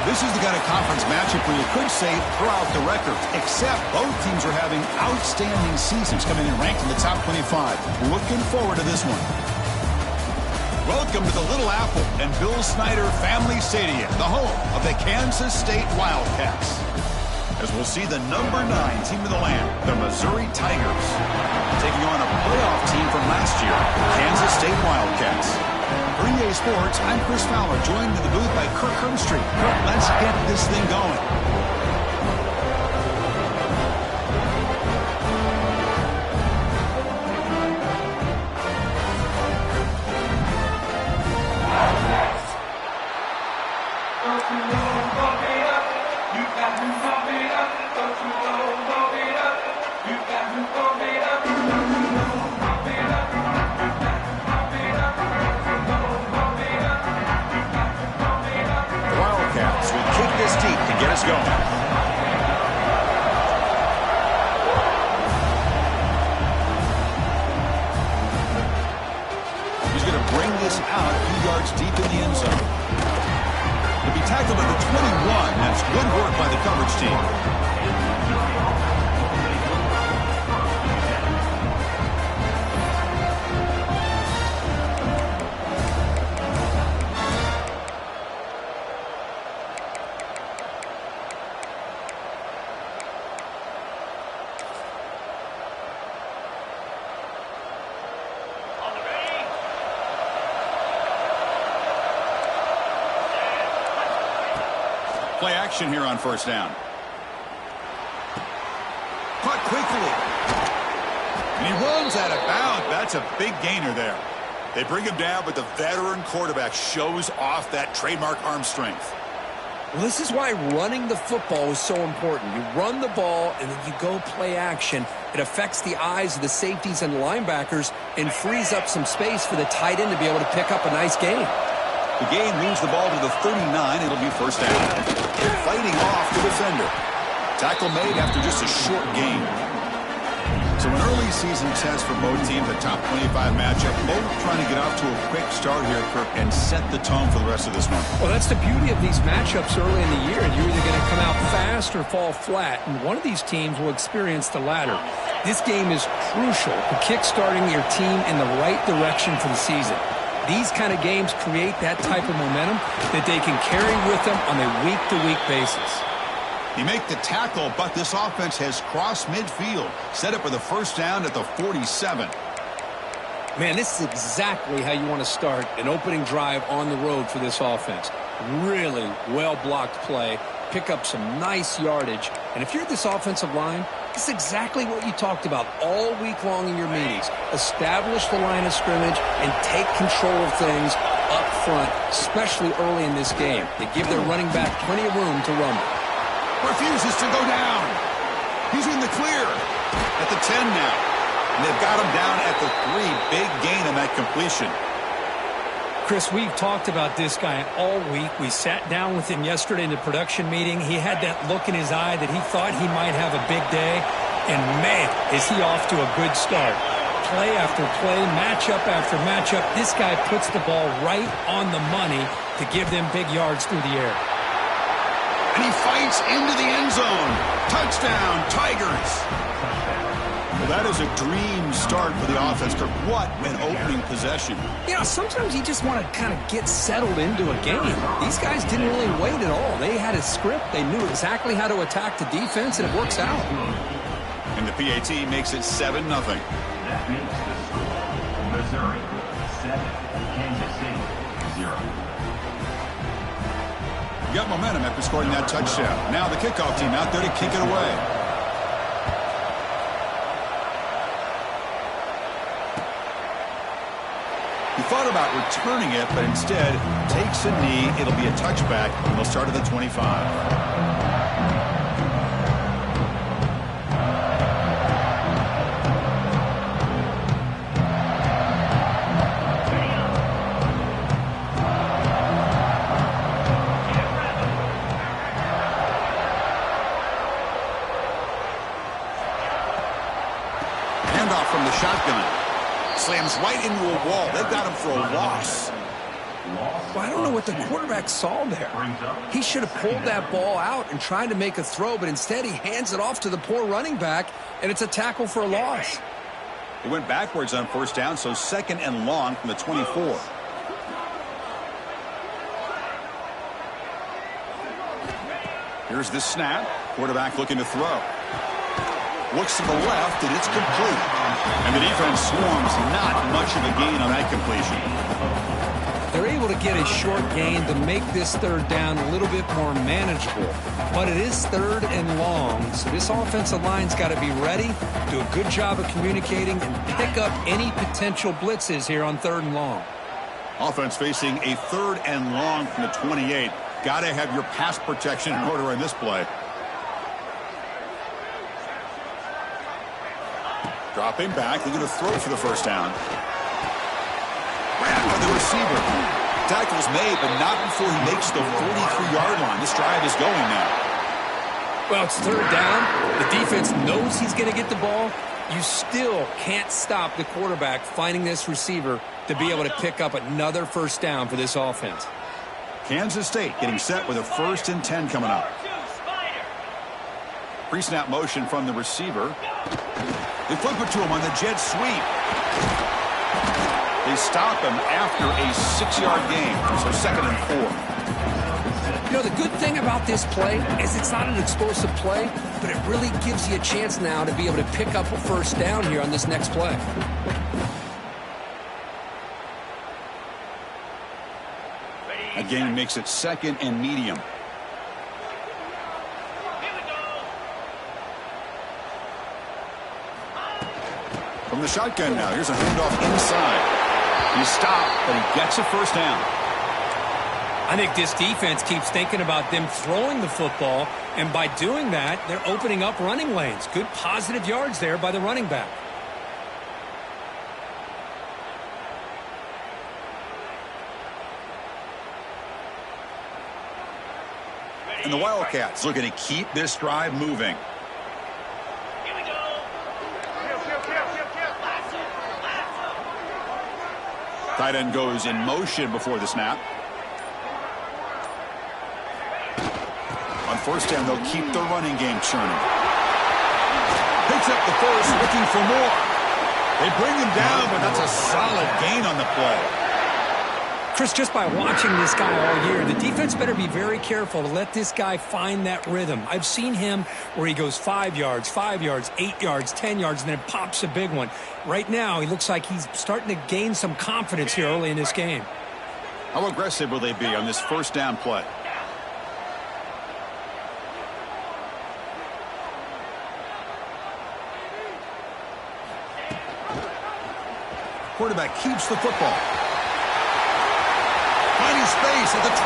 This is the kind of conference matchup where you could say throw out the records, except both teams are having outstanding seasons, coming in ranked in the top 25. Looking forward to this one. Welcome to the Little Apple and Bill Snyder Family Stadium, the home of the Kansas State Wildcats. As we'll see the number 9 team of the land, the Missouri Tigers, taking on a playoff team from last year, Kansas State Wildcats. For EA Sports, I'm Chris Fowler, joined in the booth by Kirk Hermstreet. Kirk, let's get this thing going. Going. He's going to bring this out a few yards deep in the end zone. He'll be tackled at the 21. That's good work by the coverage team. Play action here on first down. Caught quickly. And he runs out of bounds. That's a big gainer there. They bring him down, but the veteran quarterback shows off that trademark arm strength. Well, this is why running the football is so important. You run the ball, and then you go play action. It affects the eyes of the safeties and linebackers and frees up some space for the tight end to be able to pick up a nice gain. The game moves the ball to the 39. It'll be first down. They're fighting off the defender. Tackle made after just a short gain. So an early season test for both teams, a top 25 matchup. Both trying to get off to a quick start here, Kirk, and set the tone for the rest of this one. Well, that's the beauty of these matchups early in the year. You're either going to come out fast or fall flat, and one of these teams will experience the latter. This game is crucial to kick-starting your team in the right direction for the season. These kind of games create that type of momentum that they can carry with them on a week-to-week basis. He make the tackle, but this offense has crossed midfield, set up with a first down at the 47. Man, this is exactly how you want to start an opening drive on the road for this offense. Really well-blocked play, pick up some nice yardage, and if you're this offensive line, this is exactly what you talked about all week long in your meetings. Establish the line of scrimmage and take control of things up front, especially early in this game. They give their running back plenty of room to run. Refuses to go down. He's in the clear at the 10 now. And they've got him down at the 3. Big gain on that completion. Chris, we've talked about this guy all week. We sat down with him yesterday in the production meeting. He had that look in his eye that he thought he might have a big day. And, man, is he off to a good start. Play after play, matchup after matchup. This guy puts the ball right on the money to give them big yards through the air. And he fights into the end zone. Touchdown, Tigers. Well, that is a dream start for the offense. Kirk, what an opening possession. You know, sometimes you just want to kind of get settled into a game. These guys didn't really wait at all. They had a script. They knew exactly how to attack the defense, and it works out. And the PAT makes it 7-0. That makes the score Missouri 7, Kansas City 0. Got momentum after scoring that touchdown. Now the kickoff team out there to kick it away. He thought about returning it, but instead takes a knee. It'll be a touchback, and they'll start at the 25. Handoff from the shotgun. Slams right into a wall. They've got him for a loss. Well, I don't know what the quarterback saw there. He should have pulled that ball out and tried to make a throw, but instead he hands it off to the poor running back, and it's a tackle for a loss. He went backwards on first down, so 2nd and long from the 24. Here's the snap. Quarterback looking to throw. Looks to the left, and it's complete. And the defense swarms. Not much of a gain on that completion. They're able to get a short gain to make this 3rd down a little bit more manageable. But it is 3rd and long, so this offensive line's got to be ready, do a good job of communicating, and pick up any potential blitzes here on 3rd and long. Offense facing a 3rd and long from the 28. Got to have your pass protection in order in this play. Dropping back, looking to throw for the first down. Ran by the receiver. Tackle's made, but not before he makes the 43-yard line. This drive is going now. Well, it's 3rd down. The defense knows he's going to get the ball. You still can't stop the quarterback finding this receiver to be able to pick up another first down for this offense. Kansas State getting set with a 1st and 10 coming up. Pre-snap motion from the receiver. They flip it to him on the jet sweep. They stop him after a 6-yard gain, so 2nd and 4. You know, the good thing about this play is it's not an explosive play, but it really gives you a chance now to be able to pick up a first down here on this next play. Again, makes it 2nd and medium. From the shotgun now, here's a handoff inside. He stopped, but he gets a first down. I think this defense keeps thinking about them throwing the football, and by doing that, they're opening up running lanes. Good positive yards there by the running back. And the Wildcats looking to keep this drive moving. Tight end goes in motion before the snap. On first down, they'll keep the running game churning. Picks up the first, looking for more. They bring him down, but that's a solid gain on the play. Chris, just by watching this guy all year, the defense better be very careful to let this guy find that rhythm. I've seen him where he goes 5 yards, 8 yards, 10 yards, and then pops a big one. Right now, he looks like he's starting to gain some confidence here early in this game. How aggressive will they be on this first down play? Quarterback keeps the football. Finding space at the 20.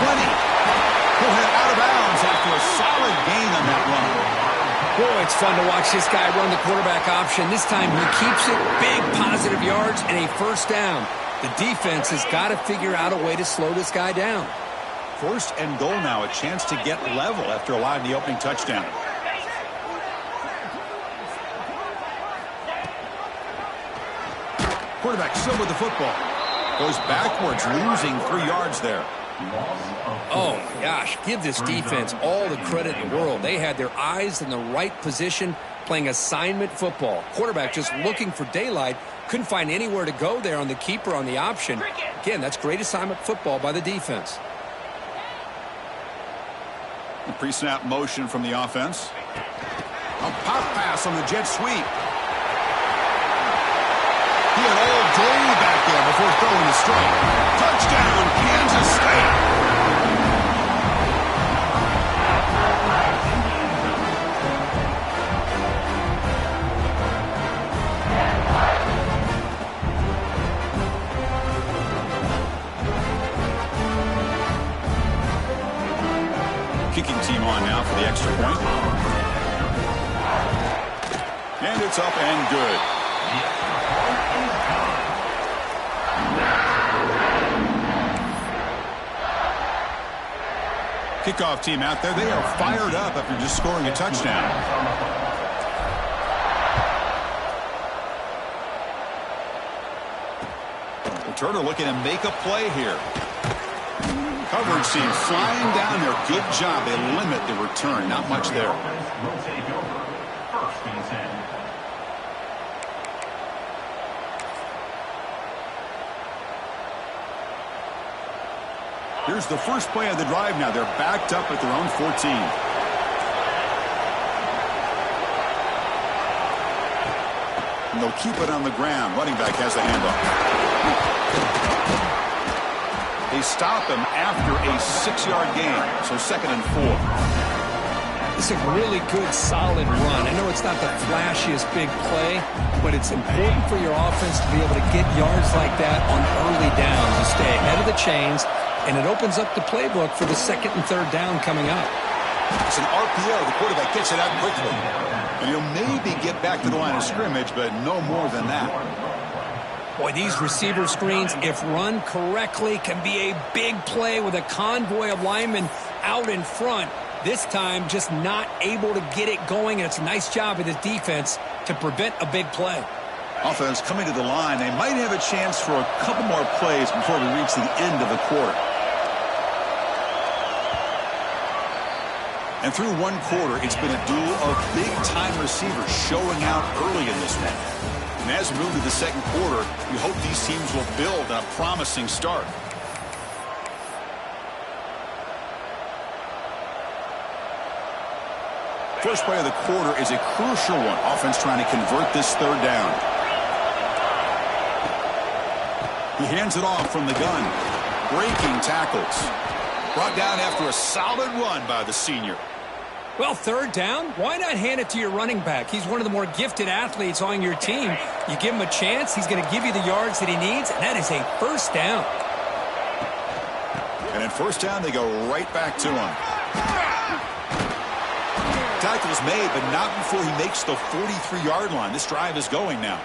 He'll head out of bounds after a solid gain on that run. Boy, it's fun to watch this guy run the quarterback option. This time he keeps it, big positive yards, and a first down. The defense has got to figure out a way to slow this guy down. 1st and goal now, a chance to get level after allowing the opening touchdown. Quarterback still with the football. Goes backwards, losing 3 yards there. Oh, my gosh. Give this defense all the credit in the world. They had their eyes in the right position, playing assignment football. Quarterback just looking for daylight. Couldn't find anywhere to go there on the keeper on the option. Again, that's great assignment football by the defense. The pre-snap motion from the offense. A pop pass on the jet sweep. He had all day back there before throwing the strike. Touchdown, Kansas State. Kicking team on now for the extra point. And it's up and good. Kickoff team out there. They are fired up after just scoring a touchdown. Returner looking to make a play here. coverage team flying down there. Good job. They limit the return. Not much there. Will take over. First and 10. Here's the first play of the drive now. They're backed up at their own 14. And they'll keep it on the ground. Running back has the handoff. They stop him after a 6-yard gain. So 2nd and 4. It's a really good, solid run. I know it's not the flashiest big play, but it's important for your offense to be able to get yards like that on early downs to stay ahead of the chains, and it opens up the playbook for the 2nd and 3rd down coming up. It's an RPO. The quarterback gets it out quickly. And he'll maybe get back to the line of scrimmage, but no more than that. Boy, these receiver screens, if run correctly, can be a big play with a convoy of linemen out in front. This time, just not able to get it going, and it's a nice job of the defense to prevent a big play. Offense coming to the line. They might have a chance for a couple more plays before we reach the end of the quarter. And through one quarter, it's been a duel of big-time receivers showing out early in this one. And as we move to the second quarter, we hope these teams will build on a promising start. First play of the quarter is a crucial one. Offense trying to convert this 3rd down. He hands it off from the gun. Breaking tackles. Brought down after a solid run by the senior. Well, 3rd down, why not hand it to your running back? He's one of the more gifted athletes on your team. You give him a chance, he's going to give you the yards that he needs, and that is a 1st down. And at 1st down, they go right back to him. Tackle's made, but not before he makes the 43-yard line. This drive is going now.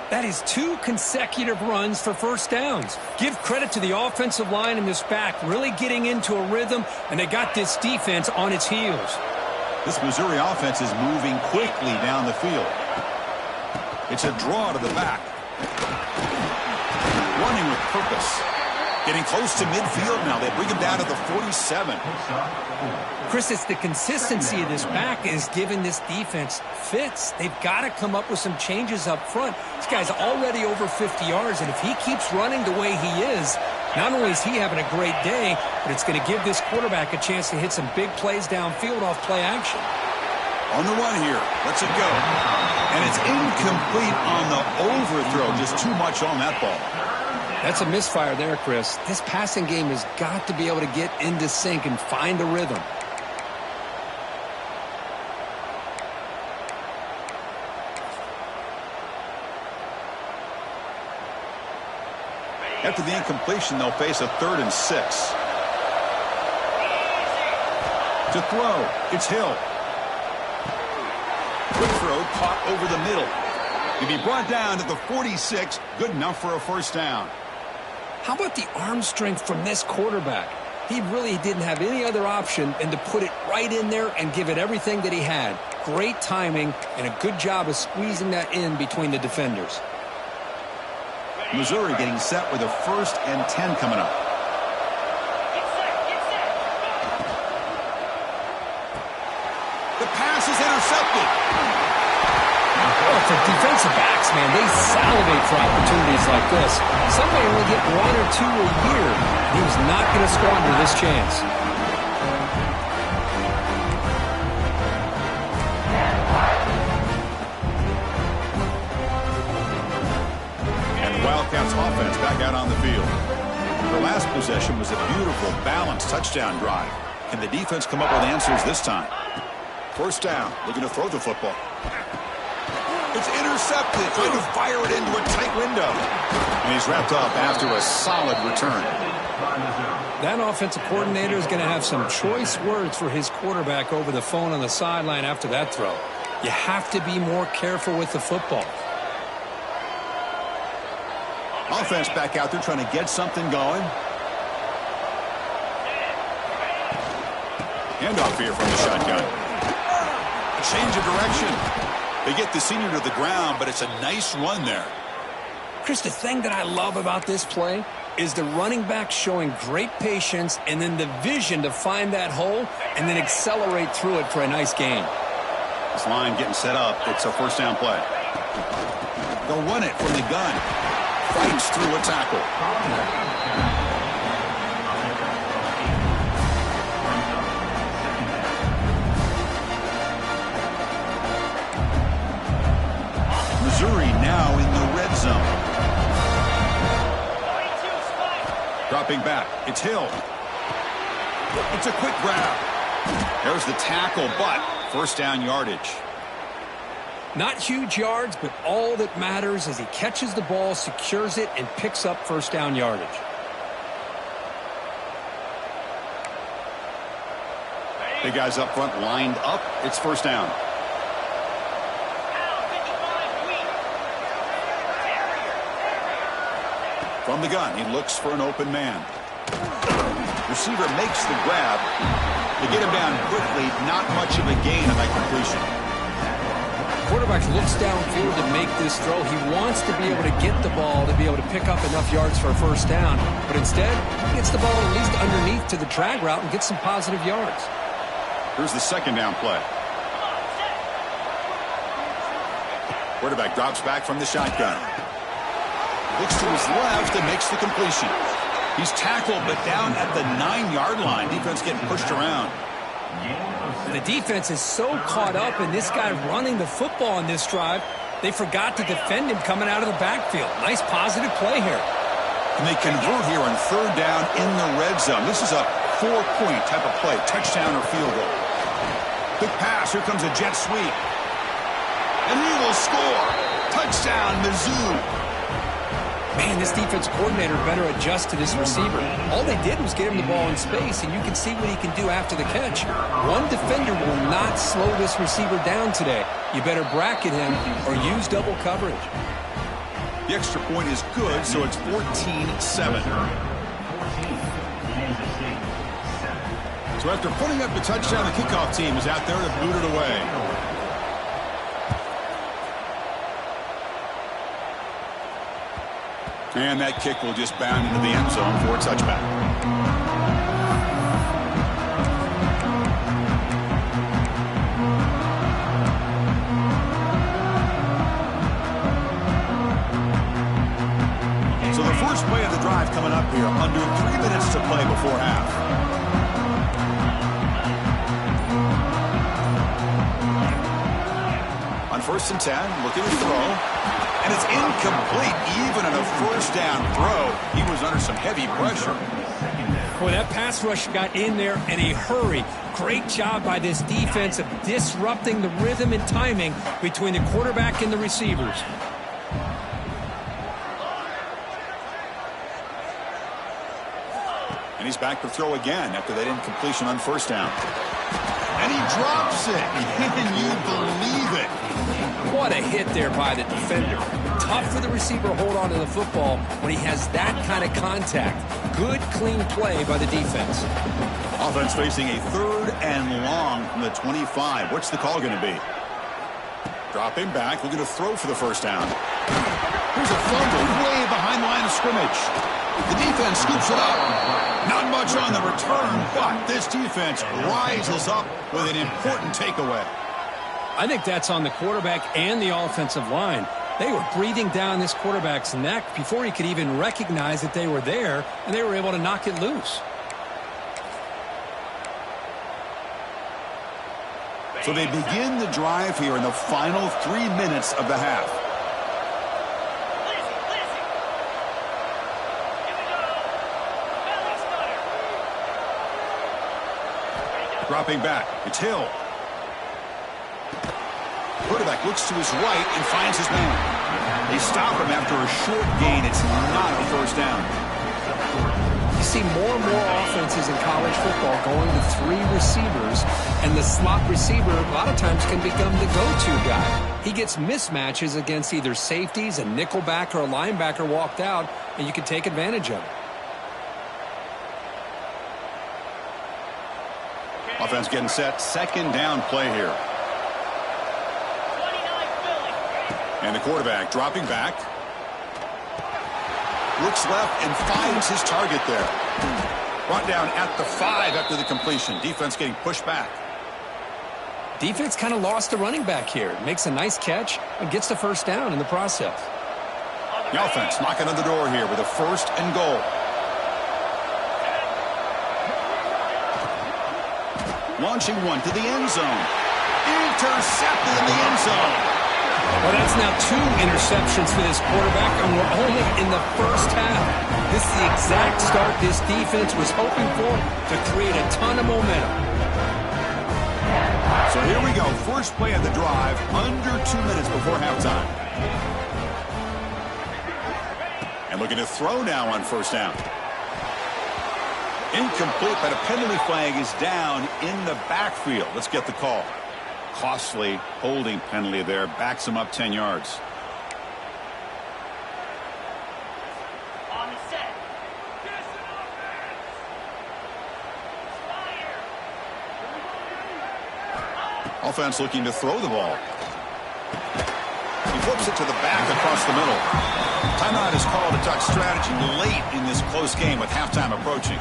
That is 2 consecutive runs for 1st downs. Give credit to the offensive line and this back, really getting into a rhythm, and they got this defense on its heels. This Missouri offense is moving quickly down the field. It's a draw to the back. Running with purpose. Getting close to midfield now. They bring him down to the 47. Chris, it's the consistency of this back is giving this defense fits. They've got to come up with some changes up front. This guy's already over 50 yards, and if he keeps running the way he is, not only is he having a great day, but it's going to give this quarterback a chance to hit some big plays downfield off play action. On the run here. Lets it go. And it's incomplete on the overthrow. Just too much on that ball. That's a misfire there, Chris. This passing game has got to be able to get into sync and find a rhythm. After the incompletion, they'll face a 3rd and 6. To throw, it's Hill. Quick throw, caught over the middle. He'll be brought down to the 46, good enough for a 1st down. How about the arm strength from this quarterback? He really didn't have any other option than to put it right in there and give it everything that he had. Great timing and a good job of squeezing that in between the defenders. Missouri getting set with a 1st and 10 coming up. The pass is intercepted. Well, for defensive backs, man, they salivate for opportunities like this. Some may only get 1 or 2 a year. He was not going to squander this chance. Wildcats offense back out on the field. Their last possession was a beautiful, balanced touchdown drive. Can the defense come up with answers this time? 1st down, looking to throw the football. It's intercepted, trying to fire it into a tight window. And he's wrapped up after a solid return. That offensive coordinator is going to have some choice words for his quarterback over the phone on the sideline after that throw. You have to be more careful with the football. Offense back out there trying to get something going. Handoff here from the shotgun. A change of direction. They get the senior to the ground, but it's a nice run there. Chris, the thing that I love about this play, is the running back showing great patience and then the vision to find that hole and then accelerate through it for a nice gain. This line getting set up. It's a first down play. They'll run it from the gun. Fights through a tackle. Missouri now in the red zone. Dropping back. It's Hill. It's a quick grab. There's the tackle, but first down yardage. Not huge yards, but all that matters is he catches the ball, secures it, and picks up first down yardage. Big guys up front lined up. It's first down. From the gun, he looks for an open man. Receiver makes the grab. They get him down quickly. Not much of a gain on that completion. Quarterback looks downfield to make this throw. He wants to be able to get the ball to be able to pick up enough yards for a first down. But instead, he gets the ball at least underneath to the drag route and gets some positive yards. Here's the second down play. Quarterback drops back from the shotgun. Looks to his left and makes the completion. He's tackled, but down at the 9-yard line. Defense getting pushed around. The defense is so caught up in this guy running the football on this drive, they forgot to defend him coming out of the backfield. Nice positive play here. And they convert here on third down in the red zone. This is a 4-point type of play, touchdown or field goal. Quick pass. Here comes a jet sweep. And he will score. Touchdown, Mizzu. Man, this defense coordinator better adjust to this receiver. All they did was get him the ball in space, and you can see what he can do after the catch. One defender will not slow this receiver down today. You better bracket him or use double coverage. The extra point is good, so it's 14-7. So after putting up the touchdown, the kickoff team is out there to boot it away. And that kick will just bound into the end zone for a touchback. So the first play of the drive coming up here, under 3 minutes to play before half. On first and 10, looking to throw. And it's incomplete, even on a first down throw. He was under some heavy pressure. Boy, that pass rush got in there in a hurry. Great job by this defense of disrupting the rhythm and timing between the quarterback and the receivers. And he's back to throw again after that incompletion on first down. And he drops it. Can you believe it? What a hit there by the defender. Tough for the receiver to hold on to the football when he has that kind of contact. Good, clean play by the defense. Offense facing a third and long from the 25. What's the call going to be? Dropping back, looking to throw for the first down. Here's a fumble way behind the line of scrimmage. The defense scoops it up. Not much on the return, but this defense rises up with an important takeaway. I think that's on the quarterback and the offensive line. They were breathing down this quarterback's neck before he could even recognize that they were there, and they were able to knock it loose. So they begin the drive here in the final 3 minutes of the half. Dropping back, it's Hill. Quarterback looks to his right and finds his man. They stop him after a short gain. It's not a first down. You see more and more offenses in college football going to 3 receivers, and the slot receiver a lot of times can become the go-to guy. He gets mismatches against either safeties, a nickelback, or a linebacker walked out, and you can take advantage of it. Offense getting set. Second down play here. And the quarterback dropping back. Looks left and finds his target there. Brought down at the 5 after the completion. Defense getting pushed back. Defense kind of lost the running back here. Makes a nice catch and gets the first down in the process. The offense knocking on the door here with a 1st and goal. Launching one to the end zone. Intercepted in the end zone. Well, that's now 2 interceptions for this quarterback, and we're only in the first half. This is the exact start this defense was hoping for to create a ton of momentum. So here we go. First play of the drive, under 2 minutes before halftime. And looking to throw now on 1st down. Incomplete, but a penalty flag is down in the backfield. Let's get the call. Costly holding penalty there. Backs him up 10 yards. On the set. Offense looking to throw the ball. He flips it to the back across the middle. Timeout is called to talk strategy late in this close game with halftime approaching.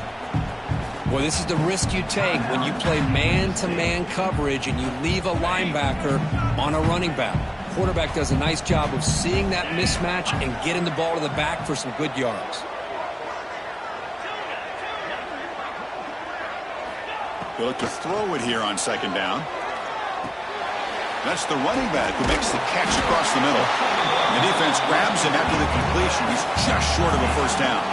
Well, this is the risk you take when you play man-to-man coverage and you leave a linebacker on a running back. Quarterback does a nice job of seeing that mismatch and getting the ball to the back for some good yards. They look to throw it here on 2nd down. That's the running back who makes the catch across the middle. And the defense grabs him after the completion. He's just short of a 1st down.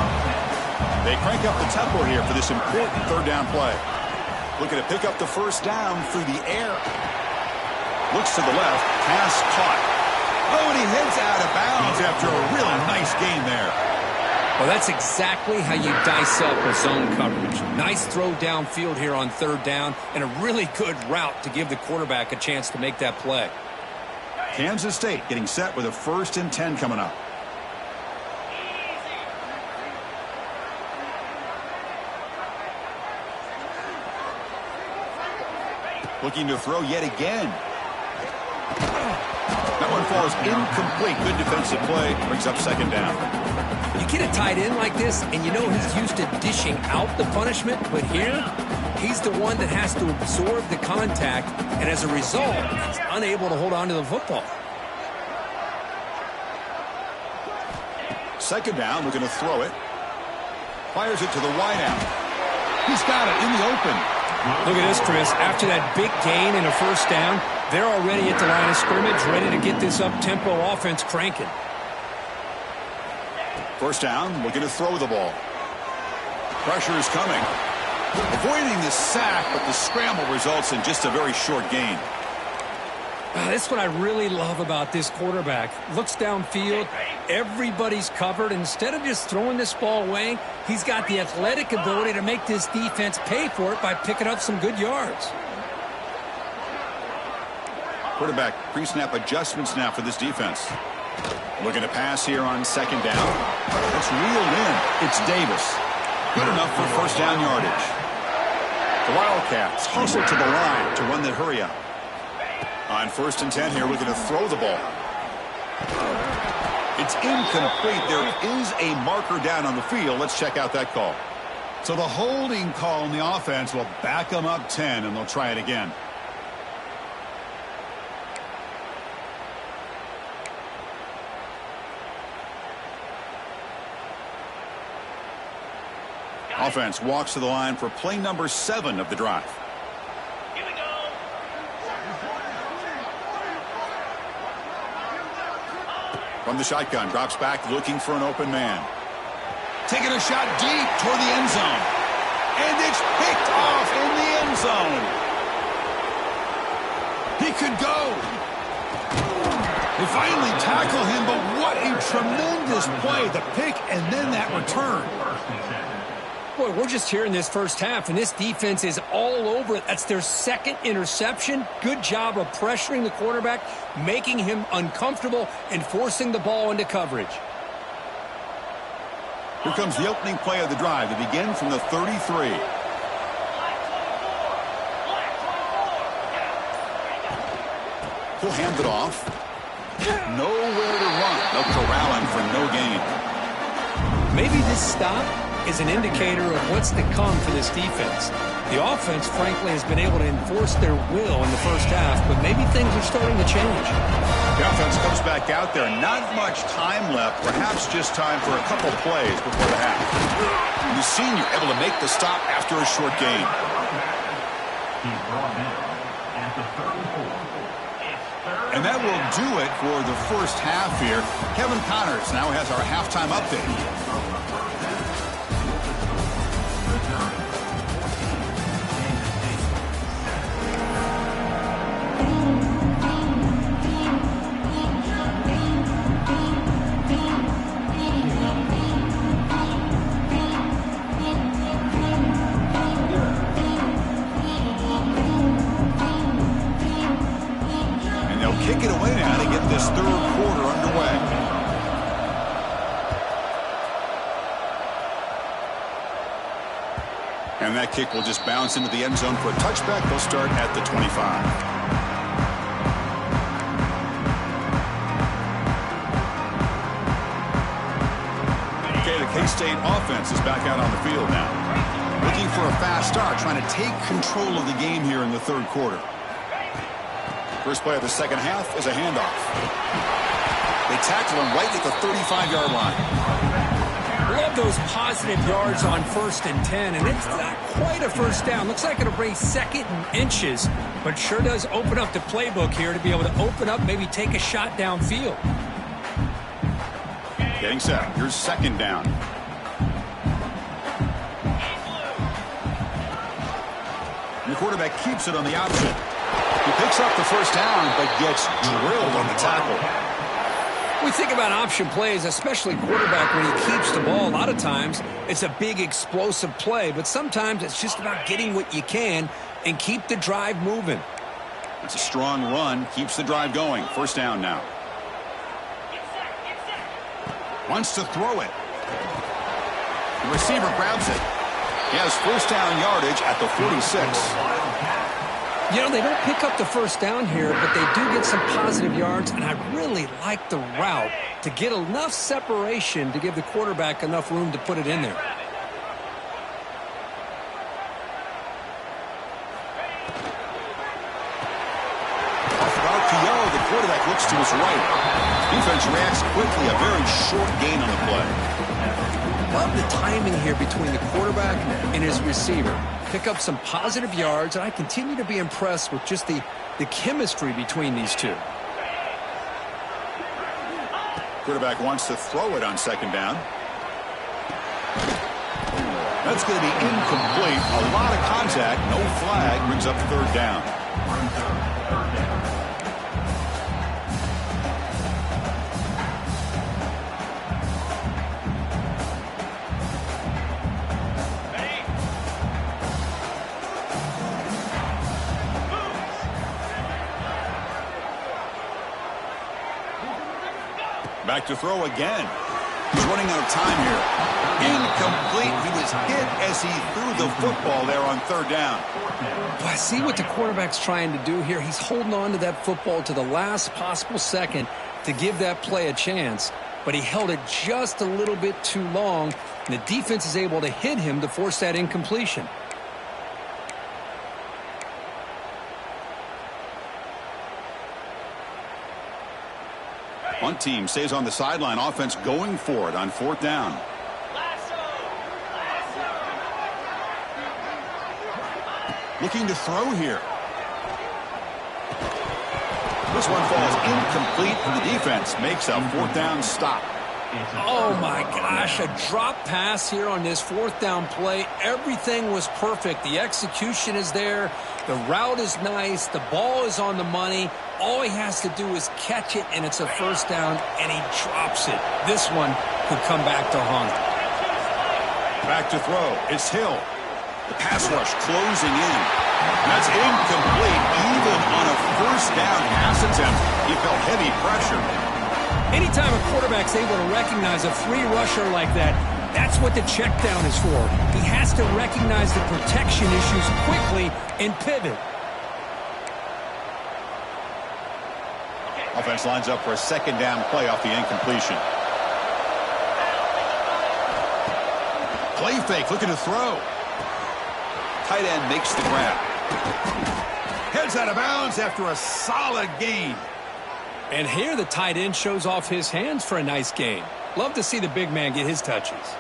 They crank up the tempo here for this important 3rd down play. Looking to pick up the 1st down through the air. Looks to the left. Pass caught. Oh, and he heads out of bounds after a really nice gain there. Well, that's exactly how you dice up a zone coverage. Nice throw downfield here on 3rd down and a really good route to give the quarterback a chance to make that play. Kansas State getting set with a 1st and 10 coming up. Looking to throw yet again. That one falls incomplete. Good defensive play. Brings up 2nd down. You get a tight end like this, and you know he's used to dishing out the punishment, but here, he's the one that has to absorb the contact, and as a result, he's unable to hold on to the football. 2nd down, looking to throw it. Fires it to the wideout. He's got it in the open. Look at this, Chris. After that big gain and a 1st down, they're already at the line of scrimmage, ready to get this up-tempo offense cranking. 1st down, looking to throw the ball. Pressure is coming. Avoiding the sack, but the scramble results in just a very short gain. That's what I really love about this quarterback. Looks downfield, everybody's covered. Instead of just throwing this ball away, he's got the athletic ability to make this defense pay for it by picking up some good yards. Quarterback pre-snap adjustments now for this defense. Looking to pass here on 2nd down. It's reeled in. It's Davis. Good enough for 1st down yardage. The Wildcats hustle to the line to run the hurry up. On 1st and 10 here, looking to throw the ball. It's incomplete. There is a marker down on the field. Let's check out that call. So the holding call on the offense will back them up 10, and they'll try it again. Offense walks to the line for play number 7 of the drive. Here we go. From the shotgun, drops back looking for an open man. Taking a shot deep toward the end zone. And it's picked off in the end zone. He could go. They finally tackle him, but what a tremendous play. The pick and then that return. Boy, we're just here in this first half, and this defense is all over it. That's their 2nd interception. Good job of pressuring the quarterback, making him uncomfortable, and forcing the ball into coverage. Here comes the opening play of the drive. They begin from the 33. He'll hand it off. Nowhere to run. They'll corral him for no gain. Maybe this stop is an indicator of what's to come for this defense. The offense, frankly, has been able to enforce their will in the first half, but maybe things are starting to change. The offense comes back out there. Not much time left. Perhaps just time for a couple plays before the half. The senior able to make the stop after a short gain. He's brought down at the 34. It's third. And that will do it for the first half here. Kevin Connors now has our halftime update. Kick it away now to get this third quarter underway. And that kick will just bounce into the end zone for a touchback. They'll start at the 25. Okay, the K-State offense is back out on the field now. Looking for a fast start, trying to take control of the game here in the third quarter. First play of the second half is a handoff. They tackle him right at the 35-yard line. Love those positive yards on 1st and 10, and it's not quite a first down. Looks like it'll bring 2nd and inches, but sure does open up the playbook here to be able to open up, maybe take a shot downfield. Getting set. Here's 2nd down. Your quarterback keeps it on the option. He picks up the first down, but gets drilled on the tackle. We think about option plays, especially quarterback, when he keeps the ball. A lot of times, it's a big explosive play, but sometimes it's just about getting what you can and keep the drive moving. It's a strong run, keeps the drive going. First down now. Wants to throw it. The receiver grabs it. He has first down yardage at the 46. You know, they don't pick up the first down here, but they do get some positive yards, and I really like the route to get enough separation to give the quarterback enough room to put it in there. Off route to Yo, the quarterback looks to his right. Defense reacts quickly, a very short gain on the play. Love the timing here between the quarterback and his receiver. Pick up some positive yards, and I continue to be impressed with just the chemistry between these two. Quarterback wants to throw it on 2nd down. That's going to be incomplete. A lot of contact, no flag, brings up 3rd down. Back to throw again. He's running out of time here. Incomplete. He was hit as he threw the football there on 3rd down. Well, I see what the quarterback's trying to do here. He's holding on to that football to the last possible second to give that play a chance, but he held it just a little bit too long, and the defense is able to hit him to force that incompletion. One team stays on the sideline. Offense going for it on 4th down. Looking to throw here. This one falls incomplete, and the defense makes a 4th down stop. Oh, my gosh, a drop pass here on this 4th down play. Everything was perfect. The execution is there. The route is nice. The ball is on the money. All he has to do is catch it, and it's a first down, and he drops it. This one could come back to haunt him. Back to throw. It's Hill. The pass rush closing in. That's incomplete. Even on a first down pass attempt, he felt heavy pressure. Anytime a quarterback's able to recognize a free rusher like that, that's what the check down is for. He has to recognize the protection issues quickly and pivot. Offense lines up for a 2nd down play off the incompletion. Play fake, looking to throw. Tight end makes the grab. Heads out of bounds after a solid gain. And here the tight end shows off his hands for a nice gain. Love to see the big man get his touches.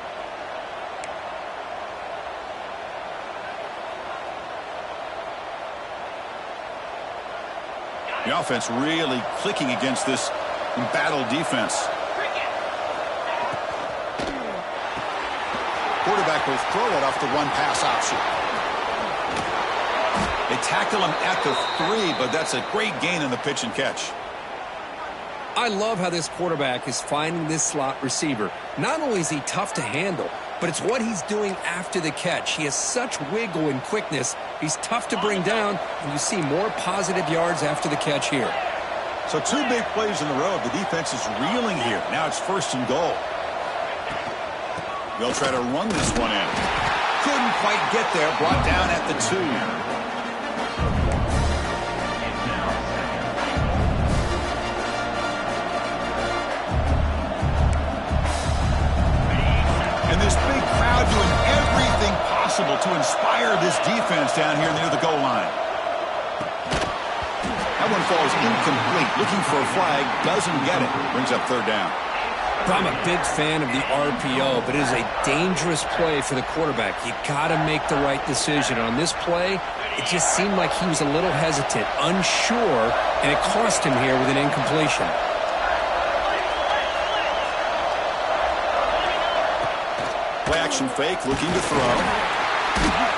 The offense really clicking against this embattled defense. Quarterback will throw it off the run-pass option. They tackle him at the 3, but that's a great gain in the pitch and catch. I love how this quarterback is finding this slot receiver. Not only is he tough to handle, but it's what he's doing after the catch. He has such wiggle and quickness. He's tough to bring down, and you see more positive yards after the catch here. So 2 big plays in a row. The defense is reeling here. Now it's 1st and goal. They'll try to run this one in. Couldn't quite get there. Brought down at the 2. And this big crowd doing everything possible to inspire this defense down here near the goal line. That one falls incomplete. Looking for a flag. Doesn't get it. Brings up 3rd down. I'm a big fan of the RPO, but it is a dangerous play for the quarterback. You got to make the right decision. On this play, it just seemed like he was a little hesitant, unsure, and it cost him here with an incompletion. Play action fake, looking to throw.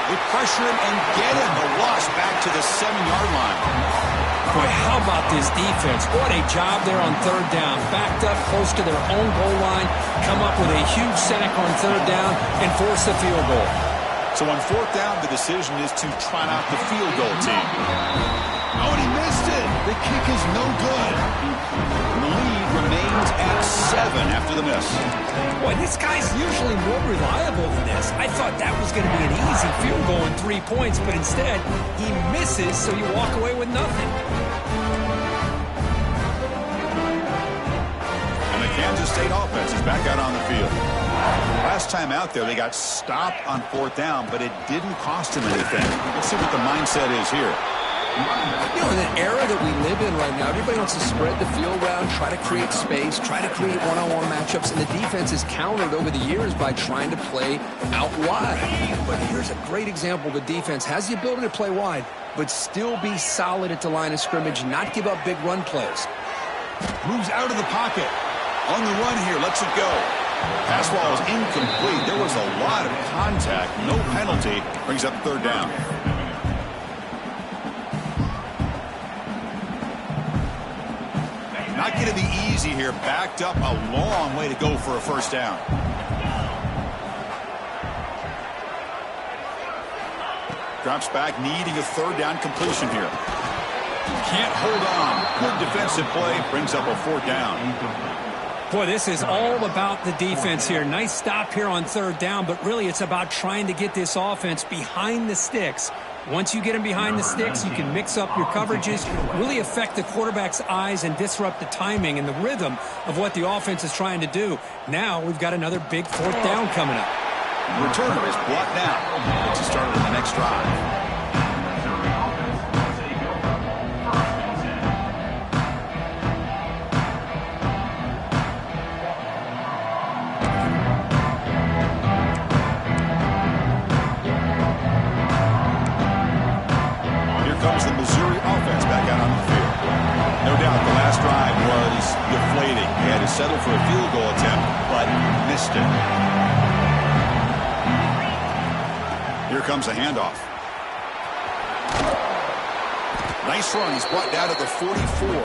They pressure him and get him. A loss back to the 7-yard line. Boy, how about this defense? What a job there on 3rd down. Backed up close to their own goal line, come up with a huge sack on 3rd down, and force a field goal. So on 4th down, the decision is to trot out the field goal team. Oh, and he missed it. The kick is no good. And the lead remains at 7 after the miss. Boy, this guy's usually more reliable than this. I thought that was going to be an easy field goal and 3 points, but instead, he misses, so you walk away with nothing. And the Kansas State offense is back out on the field. Last time out there, they got stopped on 4th down, but it didn't cost them anything. Let's see what the mindset is here. You know, in the era that we live in right now, everybody wants to spread the field around, try to create space, try to create one-on-one matchups, and the defense is countered over the years by trying to play out wide. But here's a great example. The defense has the ability to play wide, but still be solid at the line of scrimmage, not give up big run plays. Moves out of the pocket. On the run here, lets it go. Pass ball is incomplete. There was a lot of contact, no penalty. Brings up 3rd down. Not going to be easy here. Backed up a long way to go for a 1st down. Drops back, needing a 3rd down completion here. Can't hold on. Good defensive play. Brings up a 4th down. Boy, this is all about the defense here. Nice stop here on 3rd down, but really it's about trying to get this offense behind the sticks. Once you get them behind the sticks, you can mix up your coverages, really affect the quarterback's eyes and disrupt the timing and the rhythm of what the offense is trying to do. Now we've got another big 4th down coming up. The returner is blocked down. Let's start with the next drive. Comes the Missouri offense back out on the field. No doubt the last drive was deflating. He had to settle for a field goal attempt, but missed it. Here comes a handoff. Nice run. He's brought down to the 44.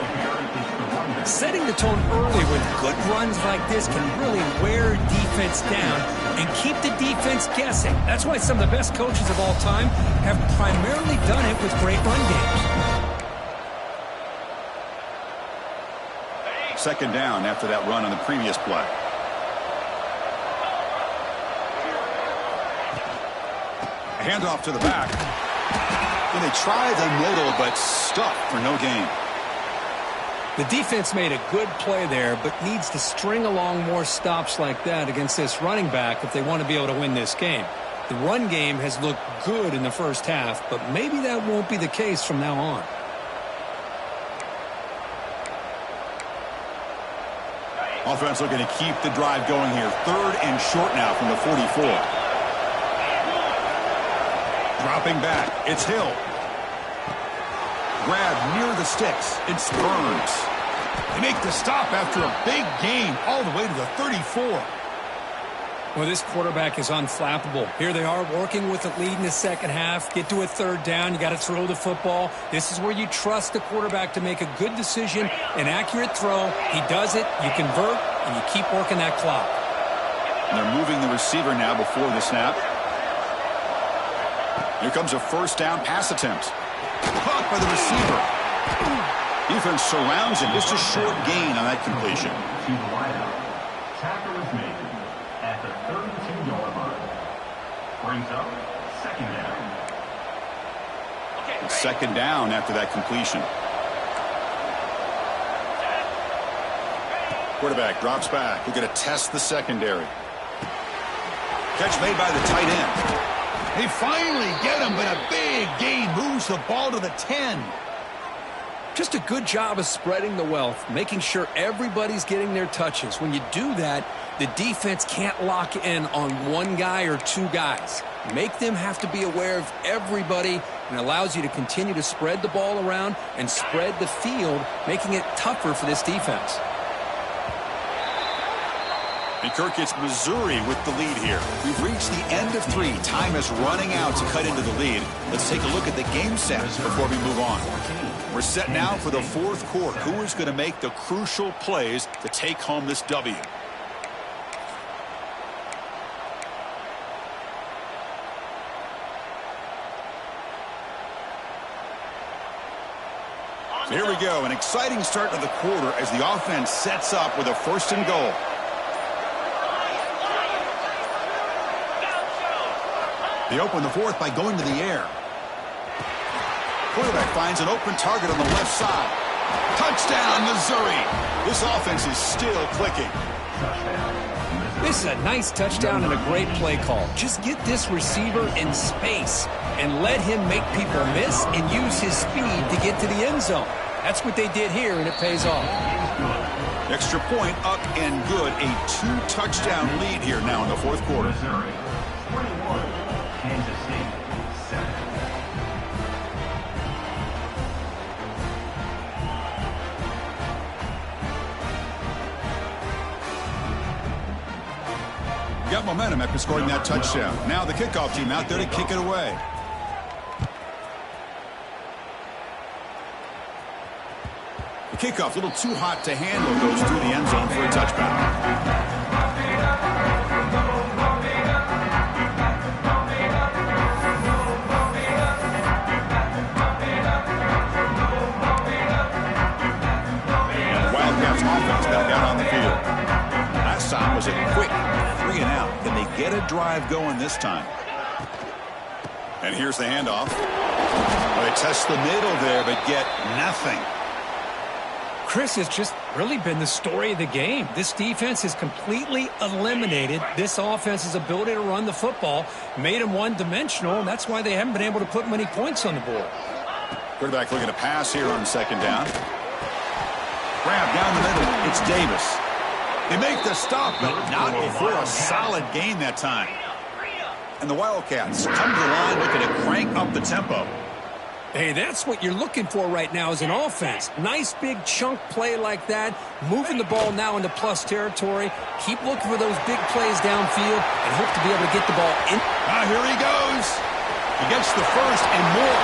Setting the tone early with good runs like this can really wear defense down and keep the defense guessing. That's why some of the best coaches of all time have primarily done it with great run games. 2nd down after that run on the previous play. A handoff to the back. Then they try the middle, but stuck for no gain. The defense made a good play there, but needs to string along more stops like that against this running back if they want to be able to win this game. The run game has looked good in the first half, but maybe that won't be the case from now on. Offense looking to keep the drive going here. 3rd and short now from the 44. Dropping back. It's Hill. Grab near the sticks. It's Burns. They make the stop after a big gain all the way to the 34. Well, this quarterback is unflappable. Here they are working with a lead in the second half. Get to a 3rd down. You got to throw the football. This is where you trust the quarterback to make a good decision, an accurate throw. He does it. You convert, and you keep working that clock. And they're moving the receiver now before the snap. Here comes a 1st down pass attempt. Caught by the receiver. Defense surrounds him. Just a short gain on that completion. To the wideout. Tackle is made at the 32-yard line. Brings up 2nd down. And 2nd down after that completion. Quarterback drops back. We're going to test the secondary. Catch made by the tight end. They finally get him, but a big gain moves the ball to the 10. Just a good job of spreading the wealth, making sure everybody's getting their touches. When you do that, the defense can't lock in on one guy or 2 guys. Make them have to be aware of everybody, and allows you to continue to spread the ball around and spread the field, making it tougher for this defense. And Kirk, it's Missouri with the lead here. We've reached the end of 3. Time is running out to cut into the lead. Let's take a look at the game set before we move on. We're set now for the 4th quarter. Who is going to make the crucial plays to take home this W? So here we go. An exciting start to the quarter as the offense sets up with a 1st and goal. They open the 4th by going to the air. Quarterback finds an open target on the left side. Touchdown, Missouri. This offense is still clicking. This is a nice touchdown and a great play call. Just get this receiver in space and let him make people miss and use his speed to get to the end zone. That's what they did here, and it pays off. Extra point up and good. A 2-touchdown lead here now in the 4th quarter. Missouri 21, Kansas City 7. Got momentum after scoring that touchdown. Now the kickoff team out there to kick it away. The kickoff, a little too hot to handle, goes through the end zone for a touchback. Wildcats offense back out on the field. Last time was a quick 3 and out. Can they get a drive going this time? And here's the handoff. Well, they test the middle there, but get nothing. Chris, has just really been the story of the game. This defense has completely eliminated this offense's ability to run the football, made them one-dimensional, and that's why they haven't been able to put many points on the board. Quarterback looking to pass here on 2nd down. Grab down the middle. It's Davis. They make the stop, but not before a solid gain that time. And the Wildcats come to the line looking to crank up the tempo. Hey, that's what you're looking for right now as an offense. Nice big chunk play like that. Moving the ball now into plus territory. Keep looking for those big plays downfield and hope to be able to get the ball in. Here he goes. He gets the 1st and more.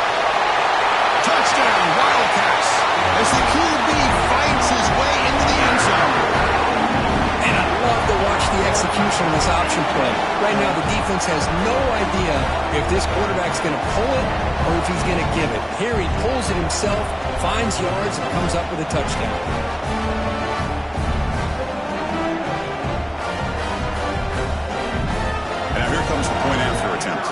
Touchdown, Wildcats, as the QB fights his way into the end zone. And I love to watch the execution of this option play. Right now, the defense has no idea if this quarterback's going to pull it or if he's going to give it. Here he pulls it himself, finds yards, and comes up with a touchdown. And now here comes the point after attempt.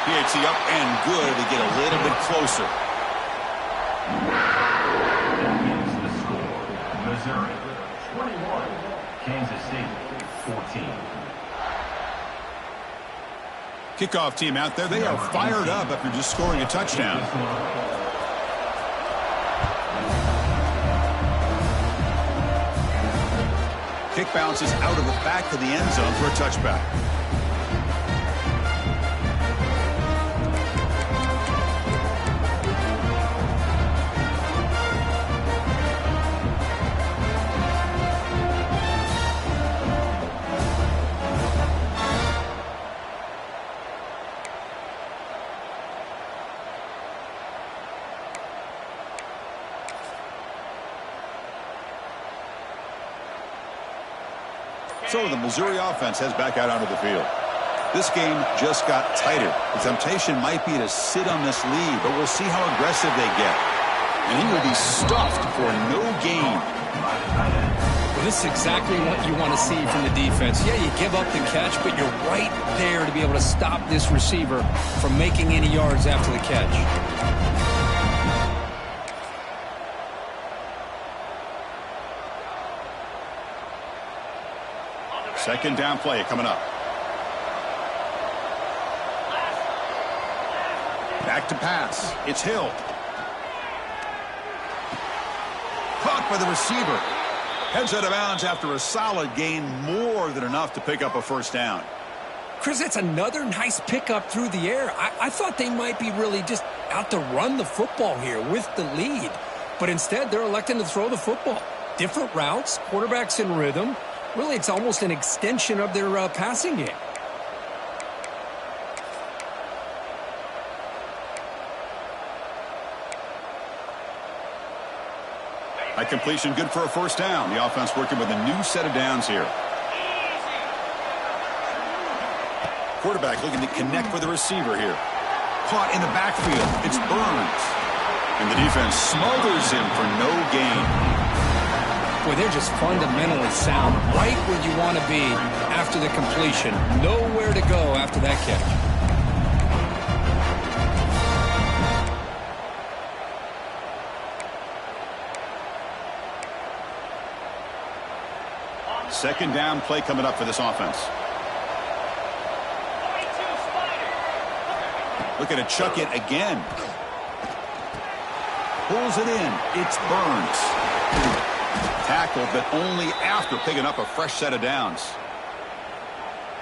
PAT up and good to get a little bit closer. Kickoff team out there, they are fired up after just scoring a touchdown. Kick bounces out of the back of the end zone for a touchback. So the Missouri offense heads back out onto the field. This game just got tighter. The temptation might be to sit on this lead, but we'll see how aggressive they get. And he will be stuffed for no gain. Well, this is exactly what you want to see from the defense. Yeah, you give up the catch, but you're right there to be able to stop this receiver from making any yards after the catch. Second down play coming up. Back to pass. It's Hill. Caught by the receiver. Heads out of bounds after a solid gain, more than enough to pick up a first down. Chris, that's another nice pickup through the air. I thought they might be really just out to run the football here with the lead. But instead, they're electing to throw the football. Different routes, quarterbacks in rhythm. Really, it's almost an extension of their passing game. High completion, good for a first down. The offense working with a new set of downs here. Quarterback looking to connect with the receiver here. Caught in the backfield. It's Burns. And the defense smothers him for no gain. Boy, they're just fundamentally sound, right where you want to be after the completion. Nowhere to go after that catch. Second down play coming up for this offense. Looking to chuck it again. Pulls it in. It's Burns. Tackled, but only after picking up a fresh set of downs.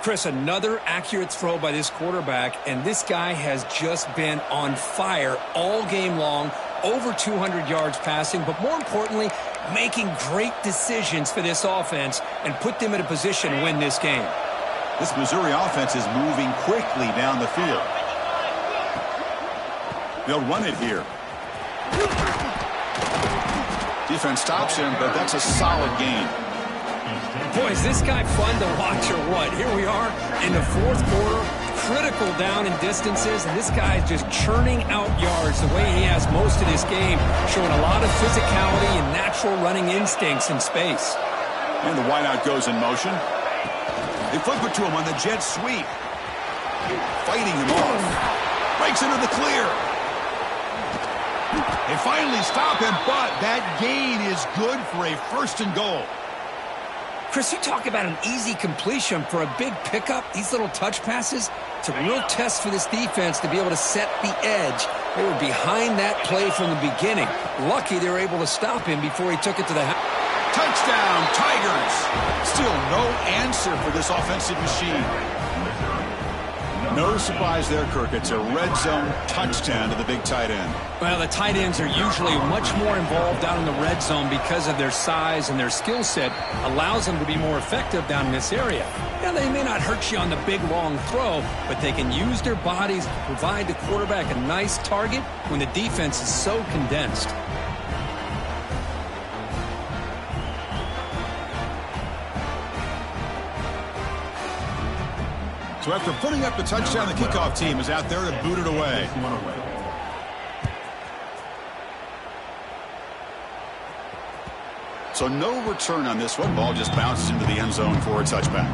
Chris, another accurate throw by this quarterback, and this guy has just been on fire all game long, over 200 yards passing, but more importantly, making great decisions for this offense and put them in a position to win this game. This Missouri offense is moving quickly down the field. They'll run it here. Defense stops him, but that's a solid gain. Boy, is this guy fun to watch or what? Here we are in the fourth quarter, critical down in distances, and this guy is just churning out yards the way he has most of this game, showing a lot of physicality and natural running instincts in space. And the wideout goes in motion. They flip it to him on the jet sweep. Fighting him off. Breaks into the clear. They finally stop him, but that gain is good for a first and goal. Chris, you talk about an easy completion for a big pickup. These little touch passes, it's a real test for this defense to be able to set the edge. They were behind that play from the beginning. Lucky they were able to stop him before he took it to the house. Touchdown, Tigers. Still no answer for this offensive machine. No surprise there, Kirk. It's a red zone touchdown to the big tight end. Well, the tight ends are usually much more involved down in the red zone because of their size, and their skill set allows them to be more effective down in this area. Now, they may not hurt you on the big, long throw, but they can use their bodies to provide the quarterback a nice target when the defense is so condensed. So after putting up the touchdown, the kickoff team is out there to boot it away. So no return on this one. Ball just bounces into the end zone for a touchback.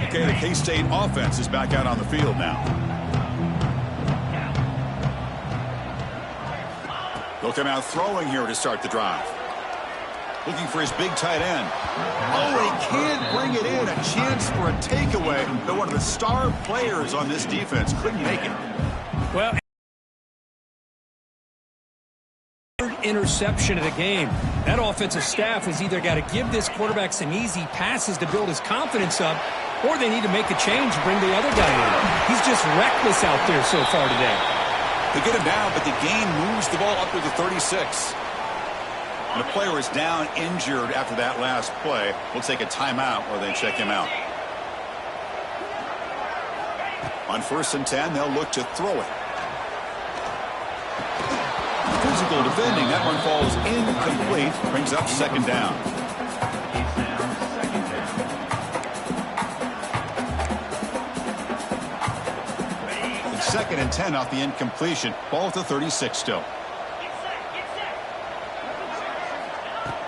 Okay, the K-State offense is back out on the field now. He'll come out throwing here to start the drive. Looking for his big tight end. Oh, he can't bring it in. A chance for a takeaway. But one of the star players on this defense couldn't make it. Well, interception of the game. That offensive staff has either got to give this quarterback some easy passes to build his confidence up, or they need to make a change and bring the other guy in. He's just reckless out there so far today. They get him down, but the gain moves the ball up to the 36. And the player is down injured after that last play. We'll take a timeout while they check him out. On 1st and 10, they'll look to throw it. Physical defending. That one falls incomplete. Brings up 2nd down. It's 2nd and 10 off the incompletion. Ball at the 36 still.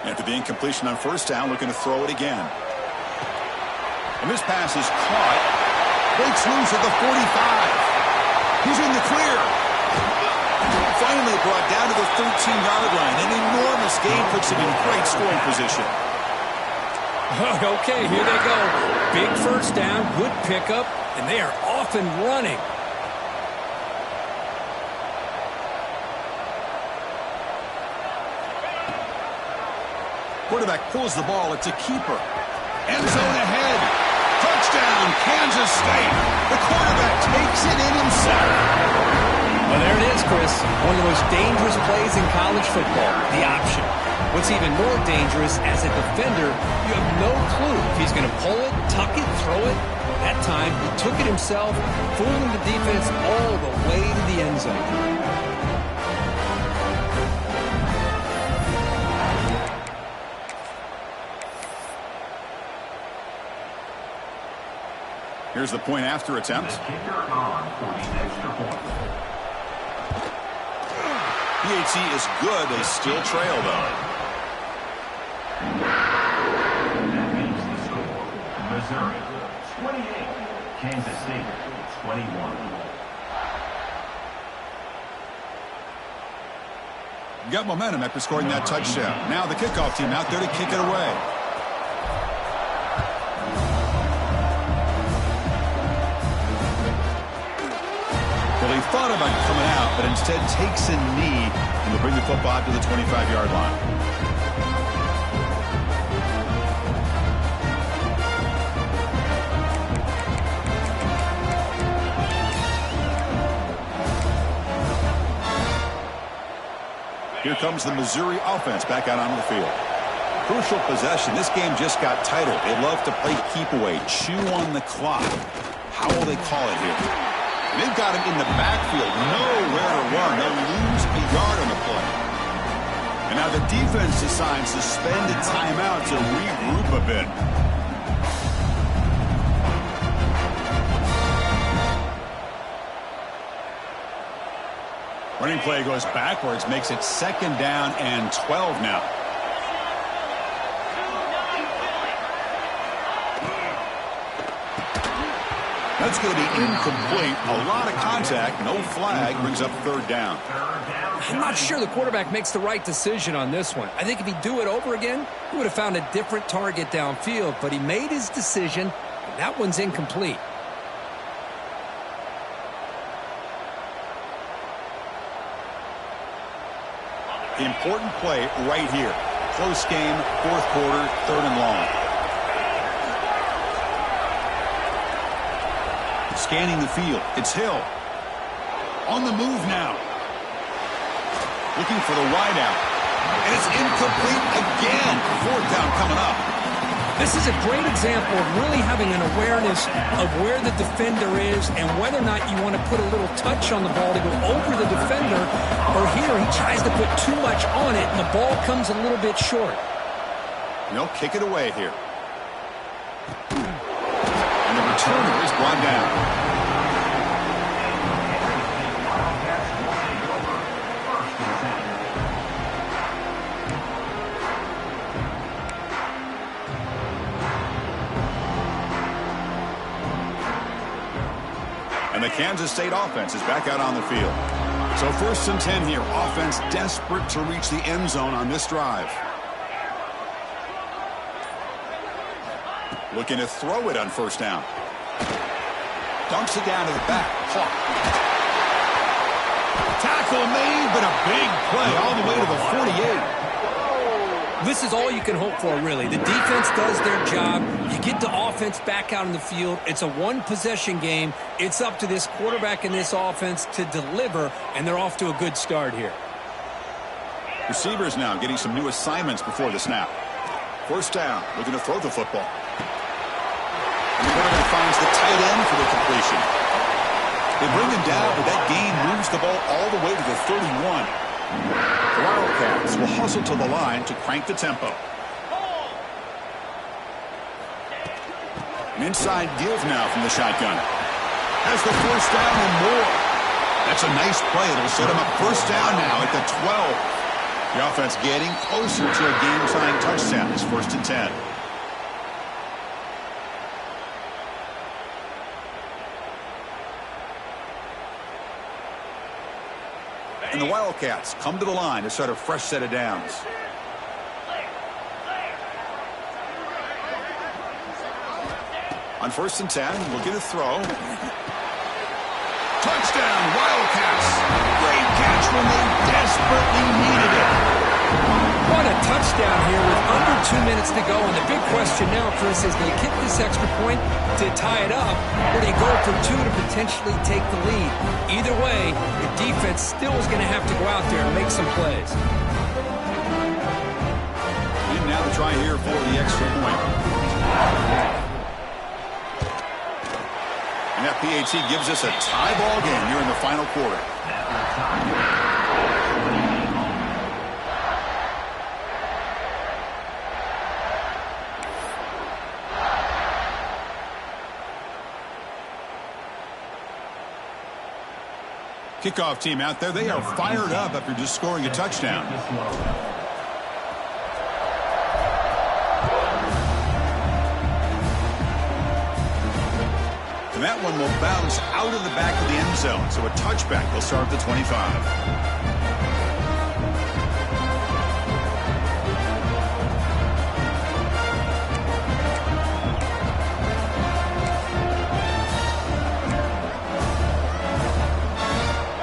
After the incompletion on 1st down, looking to throw it again. And this pass is caught. Breaks loose at the 45. He's in the clear. Finally brought down to the 13-yard line. An enormous gain puts him in great scoring position. Okay, here they go. Big 1st down, good pickup, and they are off and running. Quarterback pulls the ball. It's a keeper. End zone ahead. Touchdown, Kansas State. The quarterback takes it in himself. Well, there it is, Chris. One of the most dangerous plays in college football, the option. What's even more dangerous, as a defender, you have no clue if he's going to pull it, tuck it, throw it. That time, he took it himself, fooling the defense all the way to the end zone. Here's the point after attempt. PAT is good. They still trail, though. That means the score. Missouri, 28. Kansas State, 21. Got momentum after scoring that touchdown. Now the kickoff team out there to kick it away. He thought about coming out, but instead takes a knee and will bring the football to the 25-yard line. Here comes the Missouri offense back out onto the field. Crucial possession. This game just got tighter. They love to play keep away, chew on the clock. How will they call it here? They've got him in the backfield, nowhere to run. They'll lose a yard on the play. And now the defense decides to spend a timeout to regroup a bit. Running play goes backwards, makes it 2nd down and 12 now. That's going to be incomplete. A lot of contact. No flag. Brings up 3rd down. I'm not sure the quarterback makes the right decision on this one. I think if he'd do it over again, he would have found a different target downfield. But he made his decision, and that one's incomplete. The important play right here. Close game, 4th quarter, 3rd and long. Scanning the field. It's Hill. On the move now. Looking for the wideout. And it's incomplete again. 4th down coming up. This is a great example of really having an awareness of where the defender is and whether or not you want to put a little touch on the ball to go over the defender, or here he tries to put too much on it and the ball comes a little bit short. And they'll kick it away here. And the returner is brought down. And the Kansas State offense is back out on the field. So 1st and 10 here. Offense desperate to reach the end zone on this drive. Looking to throw it on 1st down. Dumps it down to the back. Clock. Tackle made, but a big play all the way to the 48. This is all you can hope for, really. The defense does their job. You get the offense back out in the field. It's a one-possession game. It's up to this quarterback and this offense to deliver, and they're off to a good start here. Receivers now getting some new assignments before the snap. 1st down, looking to throw the football. And the quarterback finds the tight end for the completion. They bring him down, but that gain moves the ball all the way to the 31. The Wildcats will hustle to the line to crank the tempo. An inside give now from the shotgun. Has the 1st down and more. That's a nice play. It'll set him up 1st down now at the 12. The offense getting closer to a game-tying touchdown. It's 1st and 10. And the Wildcats come to the line to start a fresh set of downs. On 1st and 10, looking to throw. Touchdown, Wildcats. Great catch when they desperately needed it. What a touchdown here with under 2 minutes to go. And the big question now, Chris, is do you kick this extra point to tie it up, or do you go for 2 to potentially take the lead? Either way, the defense still is going to have to go out there and make some plays. And now to try here for the extra point. And that PAT gives us a tie ball game here in the final quarter. Kickoff team out there, they are fired up after just scoring a touchdown. And that one will bounce out of the back of the end zone. So a touchback will start at the 25.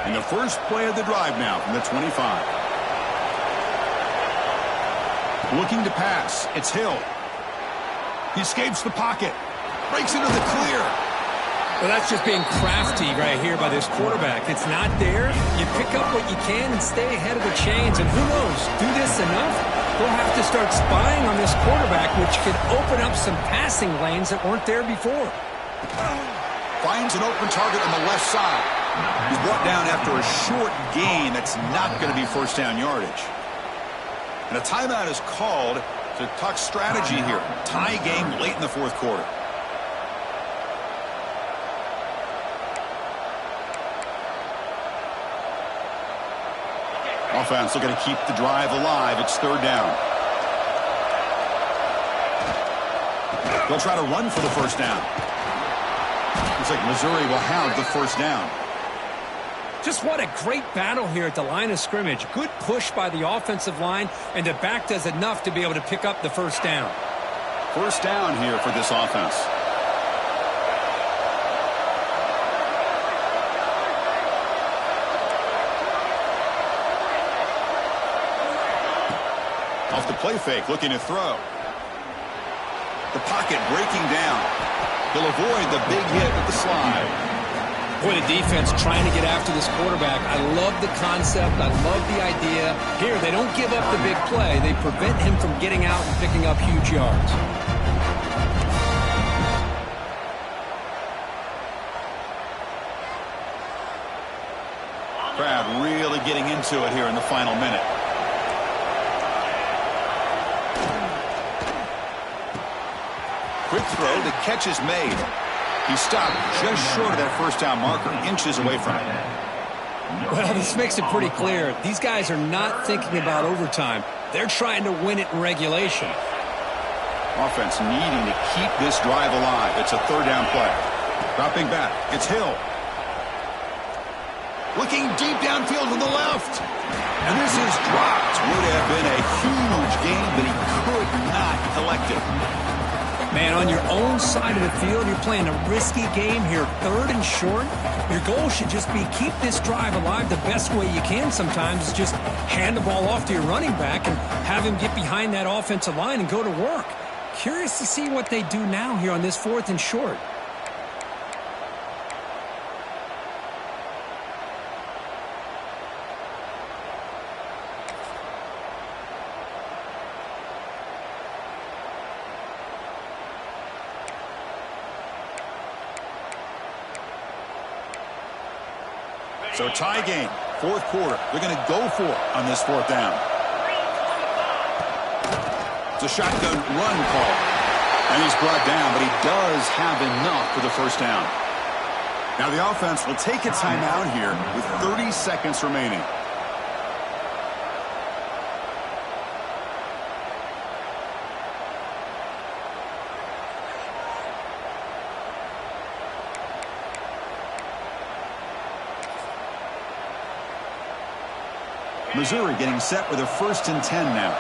And the first play of the drive now from the 25. Looking to pass. It's Hill. He escapes the pocket. Breaks into the clear. Well, that's just being crafty right here by this quarterback. It's not there. You pick up what you can and stay ahead of the chains. And who knows, do this enough, they'll have to start spying on this quarterback, which could open up some passing lanes that weren't there before. Finds an open target on the left side. He's brought down after a short gain. That's not going to be 1st down yardage. And a timeout is called to talk strategy here. Tie game late in the 4th quarter. Offense looking to keep the drive alive. It's 3rd down. They'll try to run for the 1st down. Looks like Missouri will have the 1st down. Just what a great battle here at the line of scrimmage. Good push by the offensive line, and the back does enough to be able to pick up the 1st down. 1st down here for this offense. Off the play fake, looking to throw. The pocket breaking down. He'll avoid the big hit with the slide. Boy, the defense trying to get after this quarterback. I love the concept. I love the idea. Here, they don't give up the big play. They prevent him from getting out and picking up huge yards. Crowd really getting into it here in the final minute. Quick throw, the catch is made. He stopped just short of that 1st down marker, inches away from it. Well, this makes it pretty clear. These guys are not thinking about overtime. They're trying to win it in regulation. Offense needing to keep this drive alive. It's a 3rd down play. Dropping back, it's Hill. Looking deep downfield to the left. And this is dropped. Would have been a huge gain, but he could not collect it. Man, on your own side of the field, you're playing a risky game here, 3rd and short. Your goal should just be keep this drive alive the best way you can sometimes is just hand the ball off to your running back and have him get behind that offensive line and go to work. Curious to see what they do now here on this 4th and short. So tie game, 4th quarter. They're going to go for it on this 4th down. It's a shotgun run call. And he's brought down, but he does have enough for the 1st down. Now the offense will take a timeout here with 30 seconds remaining. Missouri getting set with a 1st and 10 now.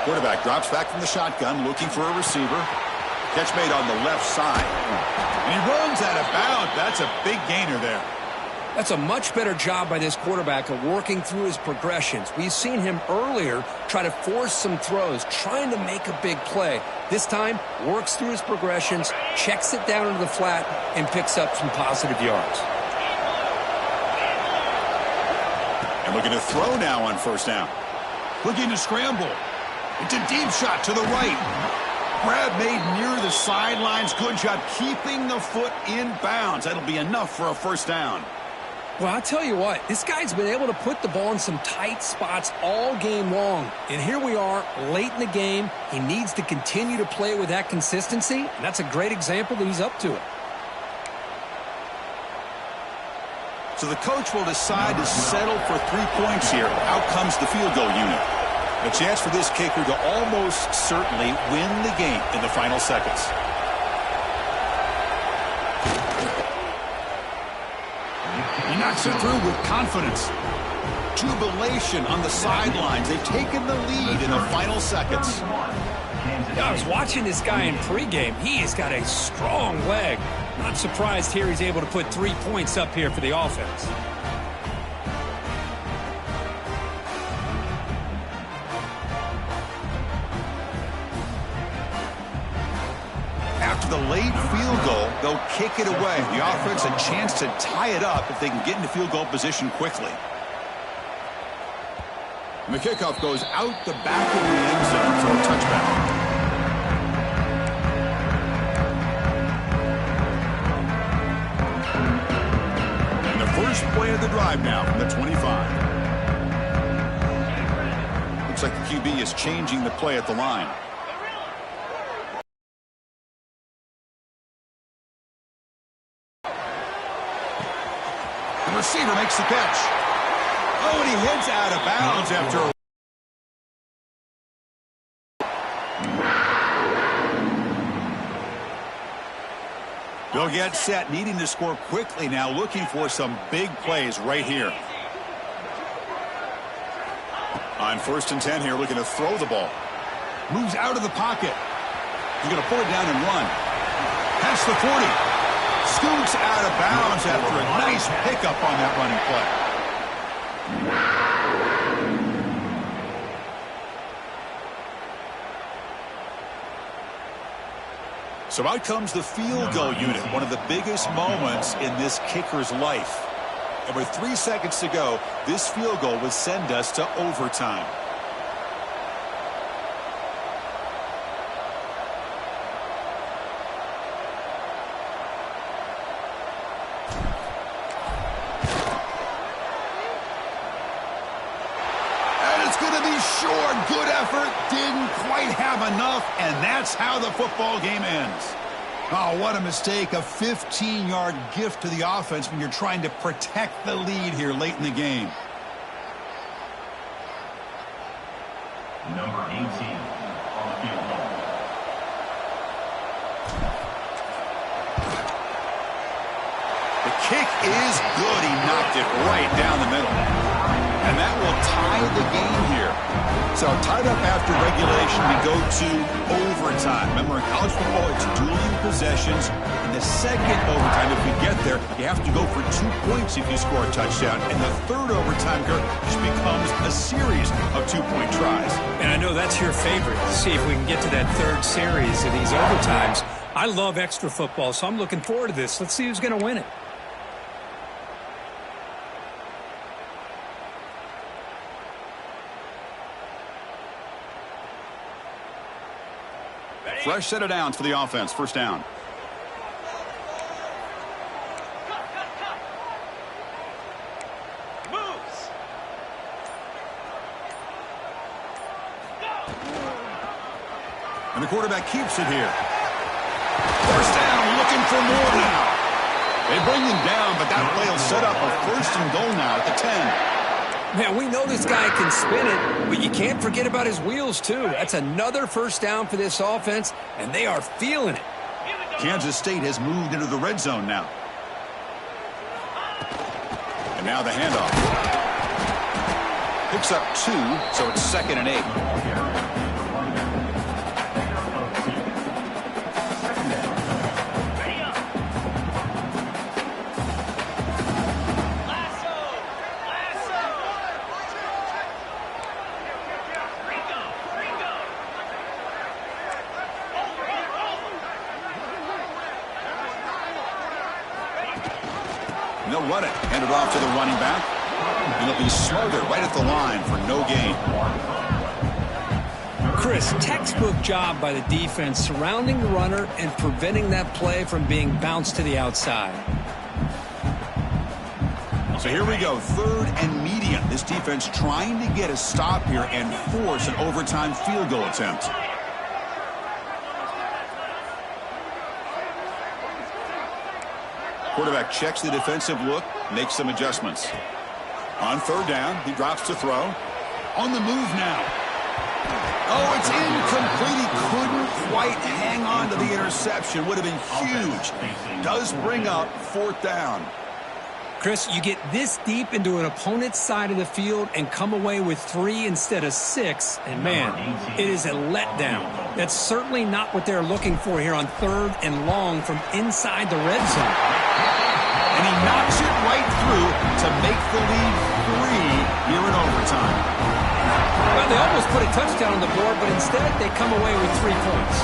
Quarterback drops back from the shotgun, looking for a receiver. Catch made on the left side. And he runs out of bounds. That's a big gainer there. That's a much better job by this quarterback of working through his progressions. We've seen him earlier try to force some throws, trying to make a big play. This time, works through his progressions, checks it down into the flat, and picks up some positive yards. And looking to throw now on 1st down. Looking to scramble. It's a deep shot to the right. Grab made near the sidelines. Good job keeping the foot in bounds. That'll be enough for a 1st down. Well, I'll tell you what, this guy's been able to put the ball in some tight spots all game long. And here we are, late in the game. He needs to continue to play with that consistency, and that's a great example that he's up to it. So the coach will decide to settle for 3 points here. Out comes the field goal unit. A chance for this kicker to almost certainly win the game in the final seconds. He knocks it through with confidence. Jubilation on the sidelines. They've taken the lead in the final seconds. Yeah, I was watching this guy in pregame. He has got a strong leg. Not surprised here he's able to put 3 points up here for the offense. After the late field goal, they'll kick it away. The offense a chance to tie it up if they can get into field goal position quickly. And the kickoff goes out the back of the end zone for a touchback. And the first play of the drive now from the 25. Looks like the QB is changing the play at the line. The receiver makes the catch. Oh, and he heads out of bounds after. They'll get set, needing to score quickly now, looking for some big plays right here. On 1st and 10 here, looking to throw the ball. Moves out of the pocket. He's going to pull it down and run. Past the 40. Scoots out of bounds after a nice pickup on that running play. So out comes the field goal unit, one of the biggest moments in this kicker's life. And with 3 seconds to go, this field goal would send us to overtime. Short, good effort, didn't quite have enough, and that's how the football game ends. Oh, what a mistake. A 15-yard gift to the offense when you're trying to protect the lead here late in the game. Number 18 on the field goal. kick is good. He knocked it right down the middle. And that will tie the game here. So tied up after regulation, we go to overtime. Remember, in college football, it's dueling possessions. In the second overtime, if we get there, you have to go for 2 points if you score a touchdown. And the third overtime, Kirk, just becomes a series of 2-point tries. And I know that's your favorite, to see if we can get to that third series of these overtimes. I love extra football, so I'm looking forward to this. Let's see who's going to win it. Fresh set of downs for the offense. First down. Moves. And the quarterback keeps it here. First down, looking for more now. They bring him down, but that play will set up a first and goal now at the 10. Man, we know this guy can spin it, but you can't forget about his wheels, too. That's another first down for this offense, and they are feeling it. Kansas State has moved into the red zone now. And now the handoff. Picks up 2, so it's 2nd and 8. And they'll run it. Hand it off to the running back. And they'll be smothered right at the line for no gain. Chris, textbook job by the defense surrounding the runner and preventing that play from being bounced to the outside. So here we go, 3rd and medium. This defense trying to get a stop here and force an overtime field goal attempt. Quarterback checks the defensive look, makes some adjustments. On 3rd down, he drops to throw. On the move now. Oh, it's incomplete. He couldn't quite hang on to the interception. Would have been huge. Does bring up 4th down. Chris, you get this deep into an opponent's side of the field and come away with 3 instead of 6, and man, it is a letdown. That's certainly not what they're looking for here on 3rd and long from inside the red zone. And he knocks it right through to make the lead 3 here in overtime. Well, they almost put a touchdown on the board, but instead they come away with 3 points.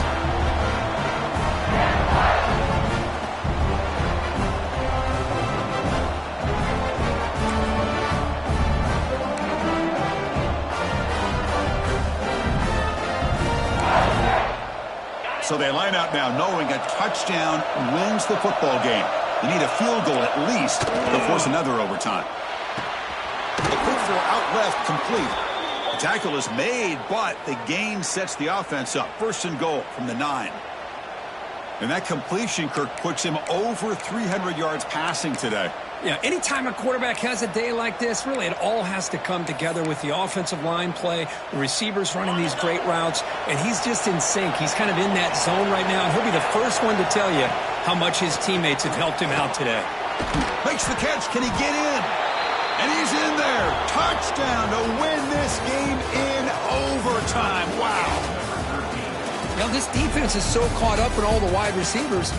So they line out now knowing a touchdown wins the football game. You need a field goal at least to force another overtime. The quick throw out left complete. The tackle is made, but the gain sets the offense up. 1st and goal from the 9. And that completion, Kirk, puts him over 300 yards passing today. Yeah, anytime a quarterback has a day like this, really it all has to come together with the offensive line play, the receivers running these great routes, and he's just in sync. He's kind of in that zone right now, and he'll be the first one to tell you how much his teammates have helped him out today. Makes the catch. Can he get in? And he's in there. Touchdown to win this game in overtime. Wow. Now, this defense is so caught up in all the wide receivers,